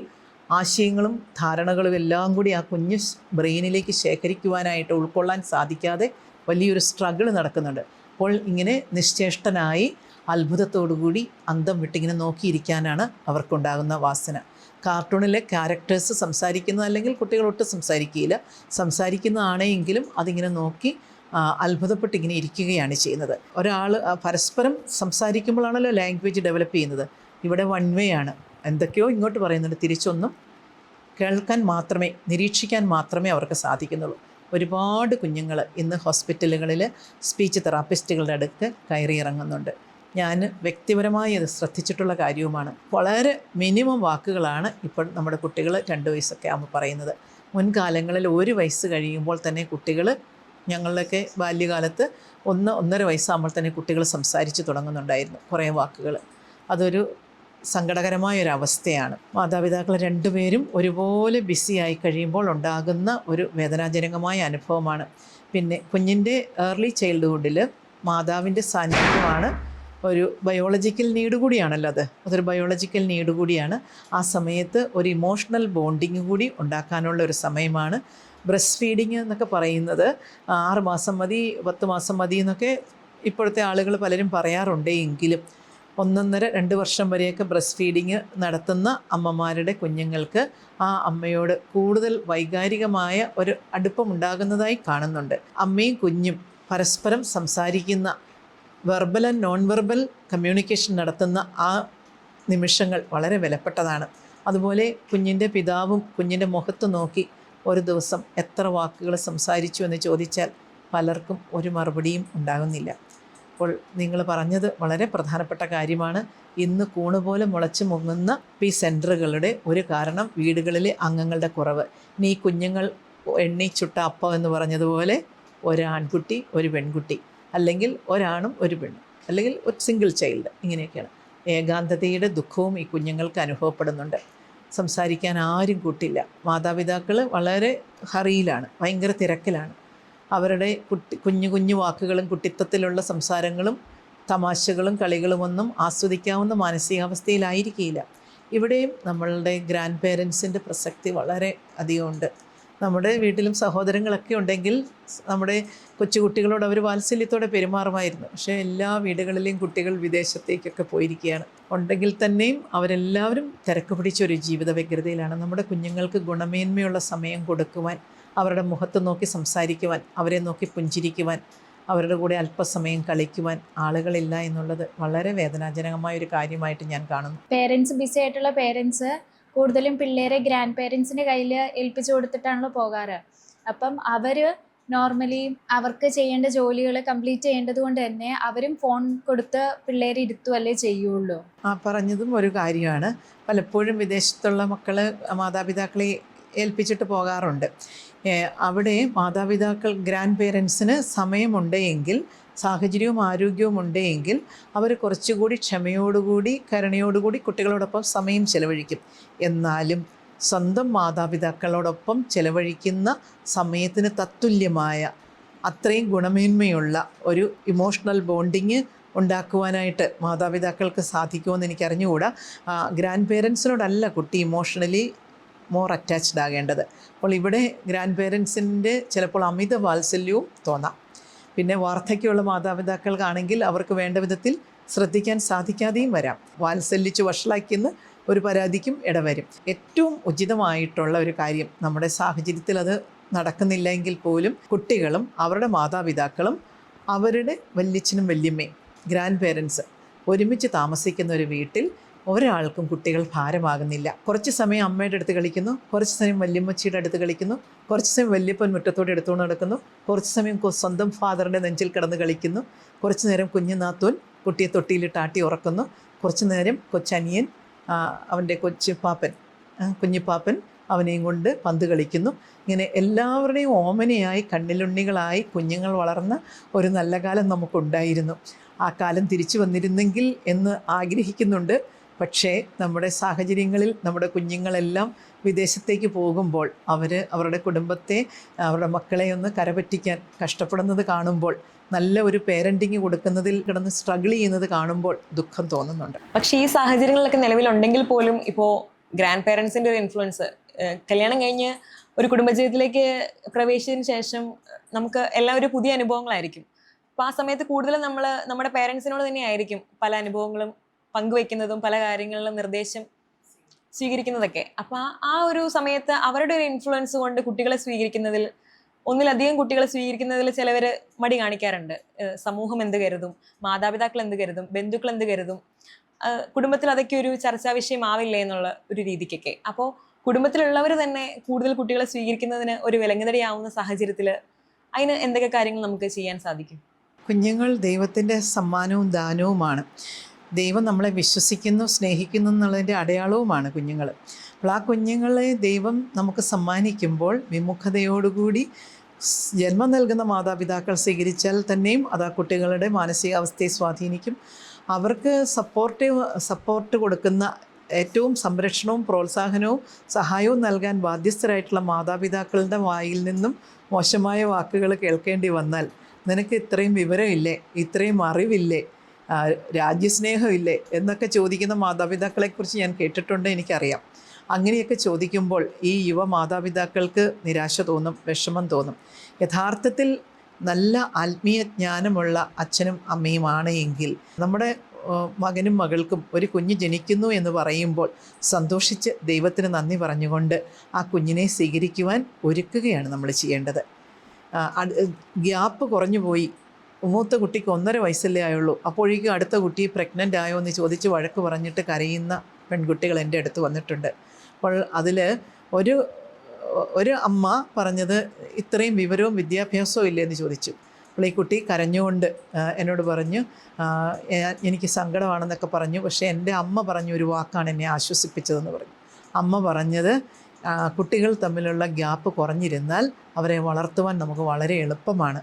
ആശയങ്ങളും ധാരണകളും എല്ലാം കൂടി ആ കുഞ്ഞ് ബ്രെയിനിലേക്ക് ശേഖരിക്കുവാനായിട്ട് ഉൾക്കൊള്ളാൻ സാധിക്കാതെ വലിയൊരു സ്ട്രഗിൾ നടക്കുന്നുണ്ട്. അപ്പോൾ ഇങ്ങനെ നിശ്ചേഷ്ടനായി അത്ഭുതത്തോടുകൂടി അന്തം വിട്ടിങ്ങനെ നോക്കിയിരിക്കാനാണ് അവർക്കുണ്ടാകുന്ന വാസന. കാർട്ടൂണിലെ ക്യാരക്ടേഴ്സ് സംസാരിക്കുന്നത്, അല്ലെങ്കിൽ കുട്ടികൾ ഒട്ടും സംസാരിക്കുകയില്ല, സംസാരിക്കുന്നതാണെങ്കിലും അതിങ്ങനെ നോക്കി അത്ഭുതപ്പെട്ടിങ്ങനെ ഇരിക്കുകയാണ് ചെയ്യുന്നത്. ഒരാൾ പരസ്പരം സംസാരിക്കുമ്പോഴാണല്ലോ ലാംഗ്വേജ് ഡെവലപ്പ് ചെയ്യുന്നത്. ഇവിടെ വൺ വേ ആണ്, എന്തൊക്കെയോ ഇങ്ങോട്ട് പറയുന്നുണ്ട്, തിരിച്ചൊന്നും കേൾക്കാൻ മാത്രമേ, നിരീക്ഷിക്കാൻ മാത്രമേ അവർക്ക് സാധിക്കുന്നുള്ളൂ. ഒരുപാട് കുഞ്ഞുങ്ങൾ ഇന്ന് ഹോസ്പിറ്റലുകളിൽ സ്പീച്ച് തെറാപ്പിസ്റ്റുകളുടെ അടുത്ത് കയറിയിറങ്ങുന്നുണ്ട്. ഞാൻ വ്യക്തിപരമായി അത് ശ്രദ്ധിച്ചിട്ടുള്ള കാര്യവുമാണ്. വളരെ മിനിമം വാക്കുകളാണ് ഇപ്പോൾ നമ്മുടെ കുട്ടികൾ 2 വയസ്സൊക്കെ ആകുമ്പോൾ പറയുന്നത്. മുൻകാലങ്ങളിൽ 1 വയസ്സ് കഴിയുമ്പോൾ തന്നെ കുട്ടികൾ, ഞങ്ങളുടെയൊക്കെ ബാല്യകാലത്ത് 1-1.5 വയസ്സാകുമ്പോൾ തന്നെ കുട്ടികൾ സംസാരിച്ച് തുടങ്ങുന്നുണ്ടായിരുന്നു കുറേ വാക്കുകൾ. അതൊരു സങ്കടകരമായൊരവസ്ഥയാണ്. മാതാപിതാക്കൾ രണ്ടുപേരും ഒരുപോലെ ബിസിയായി കഴിയുമ്പോൾ ഉണ്ടാകുന്ന ഒരു വേദനാജനകമായ അനുഭവമാണ്. പിന്നെ കുഞ്ഞിൻ്റെ ഏർലി ചൈൽഡ്ഹുഡിൽ മാതാവിൻ്റെ സാന്നിധ്യമാണ് ഒരു ബയോളജിക്കൽ നീഡ് കൂടിയാണല്ലോ അതൊരു ബയോളജിക്കൽ നീഡ് കൂടിയാണ്. ആ സമയത്ത് ഒരു ഇമോഷണൽ ബോണ്ടിങ് കൂടി ഉണ്ടാക്കാനുള്ള ഒരു സമയമാണ്. ബ്രസ്റ്റ് ഫീഡിങ് എന്നൊക്കെ പറയുന്നത് 6 മാസം മതി, 10 മാസം മതി എന്നൊക്കെ ഇപ്പോഴത്തെ ആളുകൾ പലരും പറയാറുണ്ട്. എങ്കിലും 1.5-2 വർഷം വരെയൊക്കെ ബ്രസ്റ്റ് ഫീഡിങ് നടത്തുന്ന അമ്മമാരുടെ കുഞ്ഞുങ്ങൾക്ക് ആ അമ്മയോട് കൂടുതൽ വൈകാരികമായ ഒരു അടുപ്പമുണ്ടാകുന്നതായി കാണുന്നുണ്ട്. അമ്മയും കുഞ്ഞും പരസ്പരം സംസാരിക്കുന്ന verbal and non verbal communication നടത്തുന്ന ആ നിമിഷങ്ങൾ വളരെ വിലപ്പെട്ടതാണ്. അതുപോലെ കുഞ്ഞിൻ്റെ പിതാവും കുഞ്ഞിൻ്റെ മുഖത്ത് നോക്കി ഒരു ദിവസം എത്ര വാക്കുകൾ സംസാരിച്ചു എന്ന് ചോദിച്ചാൽ പലർക്കും ഒരു മറുപടിയും ഉണ്ടാകുന്നില്ല. അപ്പോൾ നിങ്ങൾ പറഞ്ഞത് വളരെ പ്രധാനപ്പെട്ട കാര്യമാണ്. ഇന്ന് കൂണുപോലെ മുളച്ച് മുങ്ങുന്ന ഈ സെൻറ്ററുകളുടെ ഒരു കാരണം വീടുകളിലെ അംഗങ്ങളുടെ കുറവ്. ഇനി ഈ കുഞ്ഞുങ്ങൾ എണ്ണി ചുട്ട അപ്പം എന്ന് പറഞ്ഞതുപോലെ ഒരാൺകുട്ടി ഒരു പെൺകുട്ടി, അല്ലെങ്കിൽ ഒരാണും ഒരു പെണ്ണും, അല്ലെങ്കിൽ ഒരു സിംഗിൾ ചൈൽഡ്, ഇങ്ങനെയൊക്കെയാണ്. ഏകാന്തതയുടെ ദുഃഖവും ഈ കുഞ്ഞുങ്ങൾക്ക് അനുഭവപ്പെടുന്നുണ്ട്. സംസാരിക്കാൻ ആരും കൂട്ടില്ല. മാതാപിതാക്കൾ വളരെ ഹറിയിലാണ്, ഭയങ്കര തിരക്കിലാണ്. അവരുടെ കുഞ്ഞു വാക്കുകളും കുട്ടിത്തത്തിലുള്ള സംസാരങ്ങളും തമാശകളും കളികളുമൊന്നും ആസ്വദിക്കാവുന്ന മാനസികാവസ്ഥയിലായിരിക്കില്ല. ഇവിടെയും നമ്മളുടെ ഗ്രാൻഡ് പേരൻസിൻ്റെ പ്രസക്തി വളരെ അധികമുണ്ട്. നമ്മുടെ വീട്ടിലും സഹോദരങ്ങളൊക്കെ ഉണ്ടെങ്കിൽ നമ്മുടെ കൊച്ചുകുട്ടികളോട് അവർ വാത്സല്യത്തോടെ പെരുമാറുമായിരുന്നു. പക്ഷേ എല്ലാ വീടുകളിലെയും കുട്ടികൾ വിദേശത്തേക്കൊക്കെ പോയിരിക്കുകയാണ്. ഉണ്ടെങ്കിൽ തന്നെയും അവരെല്ലാവരും തിരക്ക് പിടിച്ചൊരു ജീവിത വ്യഗ്രതയിലാണ്. നമ്മുടെ കുഞ്ഞുങ്ങൾക്ക് ഗുണമേന്മയുള്ള സമയം കൊടുക്കുവാൻ, അവരുടെ മുഖത്ത് നോക്കി സംസാരിക്കുവാൻ, അവരെ നോക്കി പുഞ്ചിരിക്കുവാൻ, അവരുടെ കൂടെ അല്പസമയം കളിക്കുവാൻ ആളുകളില്ല എന്നുള്ളത് വളരെ വേദനാജനകമായൊരു കാര്യമായിട്ട് ഞാൻ കാണുന്നു. പേരൻസ് ബിസി ആയിട്ടുള്ള പേരൻസ് കൂടുതലും പിള്ളേരെ ഗ്രാൻഡ് പേരൻസിൻ്റെ കയ്യിൽ ഏൽപ്പിച്ചു കൊടുത്തിട്ടാണല്ലോ പോകാറ്. അപ്പം അവർ നോർമലി അവർക്ക് ചെയ്യേണ്ട ജോലികൾ കംപ്ലീറ്റ് ചെയ്യേണ്ടത് കൊണ്ട് തന്നെ അവരും ഫോൺ കൊടുത്ത് പിള്ളേരെ ഇരുത്തുവല്ലേ ചെയ്യുള്ളൂ. പറഞ്ഞതും ഒരു കാര്യമാണ്. പലപ്പോഴും വിദേശത്തുള്ള മക്കൾ മാതാപിതാക്കളെ ഏൽപ്പിച്ചിട്ട് പോകാറുണ്ട്. അവിടെ മാതാപിതാക്കൾ ഗ്രാൻഡ് പേരൻസിന് സമയമുണ്ടെങ്കിൽ, സാഹചര്യവും ആരോഗ്യവും ഉണ്ടെങ്കിൽ അവർ കുറച്ചുകൂടി ക്ഷമയോടുകൂടി കരുണയോടുകൂടി കുട്ടികളോടൊപ്പം സമയം ചെലവഴിക്കും. എന്നാലും സ്വന്തം മാതാപിതാക്കളോടൊപ്പം ചെലവഴിക്കുന്ന സമയത്തിന് തത്തുല്യമായ അത്രയും ഗുണമേന്മയുള്ള ഒരു ഇമോഷണൽ ബോണ്ടിങ് ഉണ്ടാക്കുവാനായിട്ട് മാതാപിതാക്കൾക്ക് സാധിക്കുമെന്ന് എനിക്കറിഞ്ഞുകൂടാ. ഗ്രാൻഡ് പേരൻസിനോടല്ല കുട്ടി ഇമോഷണലി മോർ അറ്റാച്ച്ഡ് ആകേണ്ടത്. അപ്പോൾ ഇവിടെ ഗ്രാൻഡ് പേരൻസിൻ്റെ ചിലപ്പോൾ അമിത വാത്സല്യവും തോന്നാം. പിന്നെ വാർദ്ധക്യമുള്ള മാതാപിതാക്കൾക്കാണെങ്കിൽ അവർക്ക് വേണ്ട വിധത്തിൽ ശ്രദ്ധിക്കാൻ സാധിക്കാതെയും വരാം. വാത്സല്യിച്ച് വഷളാക്കിയെന്ന് ഒരു പരാതിക്കും ഇടവരും. ഏറ്റവും ഉചിതമായിട്ടുള്ള ഒരു കാര്യം, നമ്മുടെ സാഹചര്യത്തിൽ അത് നടക്കുന്നില്ല എങ്കിൽ പോലും കുട്ടികളും അവരുടെ മാതാപിതാക്കളും അവരുടെ വല്യച്ഛനും വല്യമ്മയും ഗ്രാൻഡ് പേരൻസ് ഒരുമിച്ച് താമസിക്കുന്ന ഒരു വീട്ടിൽ ഒരാൾക്കും കുട്ടികൾ ഭാരമാകുന്നില്ല. കുറച്ച് സമയം അമ്മയുടെ അടുത്ത് കളിക്കുന്നു, കുറച്ച് സമയം വല്യമ്മച്ചിയുടെ അടുത്ത് കളിക്കുന്നു, കുറച്ച് സമയം വല്യപ്പൻ മുറ്റത്തോടെ എടുത്തുകൊണ്ട് നടക്കുന്നു, കുറച്ച് സമയം സ്വന്തം ഫാദറിൻ്റെ നെഞ്ചിൽ കിടന്ന് കളിക്കുന്നു, കുറച്ച് നേരം കുഞ്ഞുനാത്തൂൻ കുട്ടിയെ തൊട്ടിയിലിട്ട് ആട്ടി ഉറക്കുന്നു, കുറച്ച് നേരം കൊച്ചനിയൻ അവൻ്റെ കുഞ്ഞിപ്പാപ്പൻ അവനെയും കൊണ്ട് പന്ത് കളിക്കുന്നു. ഇങ്ങനെ എല്ലാവരുടെയും ഓമനയായി കണ്ണിലുണ്ണികളായി കുഞ്ഞുങ്ങൾ വളർന്ന ഒരു നല്ല കാലം നമുക്കുണ്ടായിരുന്നു. ആ കാലം തിരിച്ചു വന്നിരുന്നെങ്കിൽ എന്ന് ആഗ്രഹിക്കുന്നുണ്ട്. പക്ഷേ നമ്മുടെ സാഹചര്യങ്ങളിൽ നമ്മുടെ കുഞ്ഞുങ്ങളെല്ലാം വിദേശത്തേക്ക് പോകുമ്പോൾ അവരുടെ കുടുംബത്തെ, അവരുടെ മക്കളെ ഒന്ന് കരപറ്റിക്കാൻ കഷ്ടപ്പെടുന്നത് കാണുമ്പോൾ, നല്ല ഒരു പേരൻറ്റിങ് കൊടുക്കുന്നതിൽ കിടന്ന് സ്ട്രഗിൾ ചെയ്യുന്നത് കാണുമ്പോൾ ദുഃഖം തോന്നുന്നുണ്ട്. പക്ഷേ ഈ സാഹചര്യങ്ങളിലൊക്കെ നിലവിലുണ്ടെങ്കിൽ പോലും ഇപ്പോൾ ഗ്രാൻഡ് പേരൻസിൻ്റെ ഒരു ഇൻഫ്ലുവൻസ്, കല്യാണം കഴിഞ്ഞ് ഒരു കുടുംബജീവിതത്തിലേക്ക് പ്രവേശിച്ചതിന് ശേഷം നമുക്ക് എല്ലാം ഒരു പുതിയ അനുഭവങ്ങളായിരിക്കും. അപ്പോൾ ആ സമയത്ത് കൂടുതലും നമ്മൾ നമ്മുടെ പേരൻസിനോട് തന്നെയായിരിക്കും പല അനുഭവങ്ങളും പങ്കുവെക്കുന്നതും പല കാര്യങ്ങളിലും നിർദ്ദേശം സ്വീകരിക്കുന്നതൊക്കെ. അപ്പോൾ ആ ഒരു സമയത്ത് അവരുടെ ഒരു ഇൻഫ്ലുവൻസ് കൊണ്ട് കുട്ടികളെ സ്വീകരിക്കുന്നതിൽ, ഒന്നിലധികം കുട്ടികളെ സ്വീകരിക്കുന്നതിൽ ചിലവർ മടി കാണിക്കാറുണ്ട്. സമൂഹം എന്ത് കരുതും, മാതാപിതാക്കൾ എന്ത് കരുതും, ബന്ധുക്കൾ എന്ത് കരുതും, കുടുംബത്തിൽ അതൊക്കെ ഒരു ചർച്ചാ വിഷയമാവില്ലേ എന്നുള്ള ഒരു രീതിക്കൊക്കെ. അപ്പോൾ കുടുംബത്തിലുള്ളവർ തന്നെ കൂടുതൽ കുട്ടികളെ സ്വീകരിക്കുന്നതിന് ഒരു വിലങ്ങുതടിയാവുന്ന സാഹചര്യത്തിൽ അതിന് എന്തൊക്കെ കാര്യങ്ങൾ നമുക്ക് ചെയ്യാൻ സാധിക്കും? കുഞ്ഞുങ്ങൾ ദൈവത്തിൻ്റെ സമ്മാനവും ദാനവുമാണ്. ദൈവം നമ്മളെ വിശ്വസിക്കുന്നു, സ്നേഹിക്കുന്നു എന്നുള്ളതിൻ്റെ അടയാളവുമാണ് കുഞ്ഞുങ്ങൾ. അപ്പോൾ ആ കുഞ്ഞുങ്ങളെ ദൈവം നമുക്ക് സമ്മാനിക്കുമ്പോൾ വിമുഖതയോടുകൂടി ജന്മം നൽകുന്ന മാതാപിതാക്കൾ സ്വീകരിച്ചാൽ തന്നെയും അത് ആ കുട്ടികളുടെ മാനസികാവസ്ഥയെ സ്വാധീനിക്കും. അവർക്ക് സപ്പോർട്ട് കൊടുക്കുന്ന ഏറ്റവും സംരക്ഷണവും പ്രോത്സാഹനവും സഹായവും നൽകാൻ ബാധ്യസ്ഥരായിട്ടുള്ള മാതാപിതാക്കളുടെ വായിൽ നിന്നും മോശമായ വാക്കുകൾ കേൾക്കേണ്ടി വന്നാൽ, നിനക്ക് ഇത്രയും വിവരമില്ലേ, ഇത്രയും അറിവില്ലേ, രാജ്യസ്നേഹമില്ലേ എന്നൊക്കെ ചോദിക്കുന്ന മാതാപിതാക്കളെക്കുറിച്ച് ഞാൻ കേട്ടിട്ടുണ്ട്, എനിക്കറിയാം. അങ്ങനെയൊക്കെ ചോദിക്കുമ്പോൾ ഈ യുവ മാതാപിതാക്കൾക്ക് നിരാശ തോന്നും, വിഷമം തോന്നും. യഥാർത്ഥത്തിൽ നല്ല ആത്മീയ ജ്ഞാനമുള്ള അച്ഛനും അമ്മയുമാണ് എങ്കിൽ നമ്മുടെ മകനും മകൾക്കും ഒരു കുഞ്ഞ് ജനിക്കുന്നു എന്ന് പറയുമ്പോൾ സന്തോഷിച്ച് ദൈവത്തിന് നന്ദി പറഞ്ഞുകൊണ്ട് ആ കുഞ്ഞിനെ സ്വീകരിക്കുവാൻ ഒരുക്കുകയാണ് നമ്മൾ ചെയ്യേണ്ടത്. ഗ്യാപ്പ് കുറഞ്ഞു പോയി, മൂത്ത കുട്ടിക്ക് 1.5 വയസ്സല്ലേ ആയുള്ളൂ, അപ്പോഴേക്കും അടുത്ത കുട്ടി പ്രഗ്നൻ്റ് ആയോ എന്ന് ചോദിച്ച് വഴക്ക് പറഞ്ഞിട്ട് കരയുന്ന പെൺകുട്ടികൾ എൻ്റെ അടുത്ത് വന്നിട്ടുണ്ട്. അപ്പോൾ അതിൽ ഒരു അമ്മ പറഞ്ഞത്, ഇത്രയും വിവരവും വിദ്യാഭ്യാസവും ഇല്ലെന്ന് ചോദിച്ചു. അപ്പോൾ ഈ കുട്ടി കരഞ്ഞുകൊണ്ട് എന്നോട് പറഞ്ഞു, എനിക്ക് സങ്കടമാണെന്നൊക്കെ പറഞ്ഞു. പക്ഷേ എൻ്റെ അമ്മ പറഞ്ഞ ഒരു വാക്കാണ് എന്നെ ആശ്വസിപ്പിച്ചതെന്ന് പറഞ്ഞു. അമ്മ പറഞ്ഞത്, കുട്ടികൾ തമ്മിലുള്ള ഗ്യാപ്പ് കുറഞ്ഞിരുന്നാൽ അവരെ വളർത്തുവാൻ നമുക്ക് വളരെ എളുപ്പമാണ്.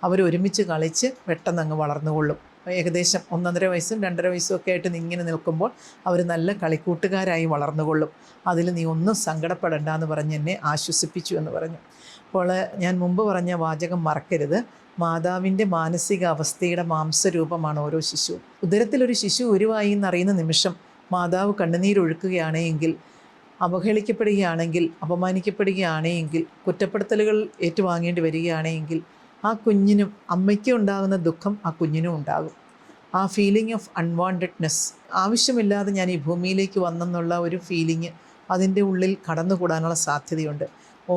അവരൊരുമിച്ച് കളിച്ച് പെട്ടെന്ന് അങ്ങ് വളർന്നുകൊള്ളും. ഏകദേശം 1.5 വയസ്സും 2.5 വയസ്സും ഒക്കെ ആയിട്ട് ഇങ്ങനെ നിൽക്കുമ്പോൾ അവർ നല്ല കളിക്കൂട്ടുകാരായി വളർന്നുകൊള്ളും. അതിൽ നീ ഒന്നും സങ്കടപ്പെടണ്ട എന്ന് പറഞ്ഞ് എന്നെ ആശ്വസിപ്പിച്ചു എന്ന് പറഞ്ഞു. അപ്പോൾ ഞാൻ മുമ്പ് പറഞ്ഞ വാചകം മറക്കരുത്. മാതാവിൻ്റെ മാനസിക അവസ്ഥയുടെ മാംസരൂപമാണ് ഓരോ ശിശുവും. ഉദരത്തിലൊരു ശിശു ഉരുവായി എന്നറിയുന്ന നിമിഷം മാതാവ് കണ്ണുനീരൊഴുക്കുകയാണെങ്കിൽ, അവഹേളിക്കപ്പെടുകയാണെങ്കിൽ, അപമാനിക്കപ്പെടുകയാണെങ്കിൽ, കുറ്റപ്പെടുത്തലുകൾ ഏറ്റുവാങ്ങേണ്ടി വരികയാണെങ്കിൽ, ആ കുഞ്ഞിനും അമ്മയ്ക്കും ഉണ്ടാകുന്ന ദുഃഖം ആ കുഞ്ഞിനും ഉണ്ടാകും. ആ ഫീലിംഗ് ഓഫ് അൺവാണ്ടഡ്നെസ്, ആവശ്യമില്ലാതെ ഞാൻ ഈ ഭൂമിയിലേക്ക് വന്നെന്നുള്ള ഒരു ഫീലിംഗ് അതിൻ്റെ ഉള്ളിൽ കടന്നുകൂടാനുള്ള സാധ്യതയുണ്ട്.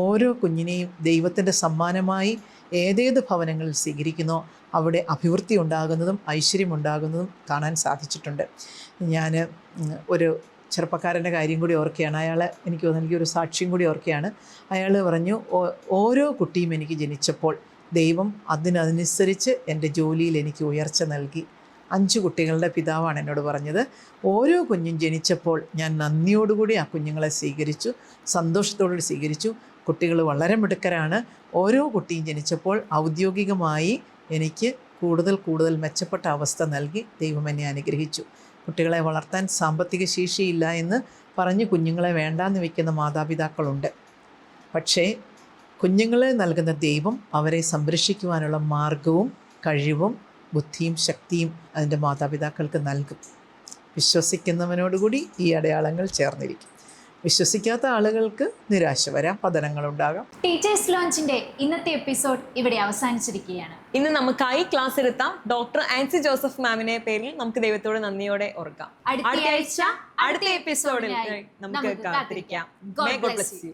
ഓരോ കുഞ്ഞിനെയും ദൈവത്തിൻ്റെ സമ്മാനമായി ഏതേത് ഭവനങ്ങളിൽ സ്വീകരിക്കുന്നോ അവിടെ അഭിവൃദ്ധി ഉണ്ടാകുന്നതും ഐശ്വര്യമുണ്ടാകുന്നതും കാണാൻ സാധിച്ചിട്ടുണ്ട്. ഞാൻ ഒരു ചെറുപ്പക്കാരൻ്റെ കാര്യം കൂടി ഓർക്കുകയാണ്. അയാൾ എനിക്ക് നൽകിയൊരു സാക്ഷ്യം കൂടി ഓർക്കുകയാണ്. അയാൾ പറഞ്ഞു, ഓരോ കുട്ടിയും എനിക്ക് ജനിച്ചപ്പോൾ ദൈവം അതിനനുസരിച്ച് എൻ്റെ ജോലിയിൽ എനിക്ക് ഉയർച്ച നൽകി. 5 കുട്ടികളുടെ പിതാവാണ് എന്നോട് പറഞ്ഞത്. ഓരോ കുഞ്ഞും ജനിച്ചപ്പോൾ ഞാൻ നന്ദിയോടുകൂടി ആ കുഞ്ഞുങ്ങളെ സ്വീകരിച്ചു, സന്തോഷത്തോടുകൂടി സ്വീകരിച്ചു. കുട്ടികൾ വളരെ മിടുക്കരാണ്. ഓരോ കുട്ടിയും ജനിച്ചപ്പോൾ ഔദ്യോഗികമായി എനിക്ക് കൂടുതൽ മെച്ചപ്പെട്ട അവസ്ഥ നൽകി ദൈവം എന്നെ അനുഗ്രഹിച്ചു. കുട്ടികളെ വളർത്താൻ സാമ്പത്തിക ശേഷിയില്ല എന്ന് പറഞ്ഞ് കുഞ്ഞുങ്ങളെ വേണ്ടാന്ന് വയ്ക്കുന്ന മാതാപിതാക്കളുണ്ട്. പക്ഷേ കുഞ്ഞുങ്ങളെ നൽകുന്ന ദൈവം അവരെ സംരക്ഷിക്കുവാനുള്ള മാർഗവും കഴിവും ബുദ്ധിയും ശക്തിയും അതിൻ്റെ മാതാപിതാക്കൾക്ക് നൽകും. വിശ്വസിക്കുന്നവനോടുകൂടി ഈ അടയാളങ്ങൾ ചേർന്നിരിക്കും. വിശ്വസിക്കാത്ത ആളുകൾക്ക് നിരാശ വരാം, പതനങ്ങളുണ്ടാകാം. ടീച്ചേഴ്സ് ലോഞ്ചിന്റെ ഇന്നത്തെ എപ്പിസോഡ് ഇവിടെ അവസാനിച്ചിരിക്കുകയാണ്. ഇന്ന് നമുക്കായി ക്ലാസ് എടുത്താം ഡോക്ടർ ആൻസി ജോസഫ് മാമിനെ പേരിൽ നമുക്ക് ദൈവത്തോട് നന്ദിയോടെ ഓർക്കാം. അടുത്ത ആഴ്ച അടുത്ത എപ്പിസോഡിൽ നമുക്ക് കാത്തിരിക്കാം. May God bless you.